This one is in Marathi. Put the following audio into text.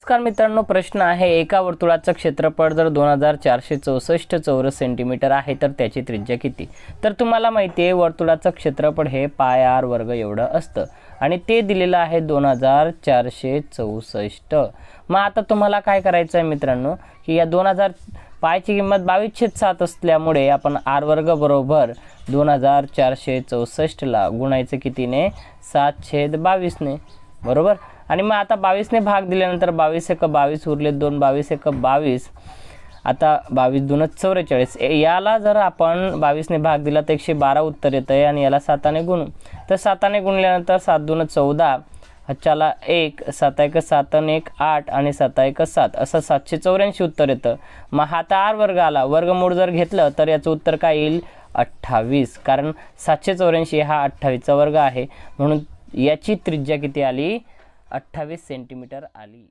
नमस्कार मित्रांनो, प्रश्न आहे एका वर्तुळाचं क्षेत्रफळ जर 2464 चौरस सेंटीमीटर आहे तर त्याची त्रिज्या किती। तर तुम्हाला माहिती आहे वर्तुळाचं क्षेत्रफळ हे पाय आर वर्ग एवढं असतं आणि ते दिलेलं आहे 2464। मग आता तुम्हाला काय करायचं आहे मित्रांनो की या 2000 पायची किंमत 22/7 असल्यामुळे आपण आर वर्ग बरोबर 2464 ला गुणायचं कितीने 7/22 ने, बरोबर। आणि मग आता 22 ने भाग दिल्यानंतर 22 × 22 उरले 2, 22 × 22, आता 22 दून 44। याला जर आपण 22 ने भाग दिला तर 112 उत्तर येतं आहे आणि याला 7 ने गुणू तर 7 ने गुणल्यानंतर 7 दून 14, हच्चाला 1, 7 × 7 = 1 8 आणि 7 × 7 असं 784 उत्तर येतं। मग हा आता आर वर्ग आला, वर्गमूळ जर घेतलं तर याचं उत्तर काय येईल 28, कारण 784 हा 28 चा वर्ग आहे, म्हणून याची त्रिज्या किती आली 28 सेंटीमीटर आली।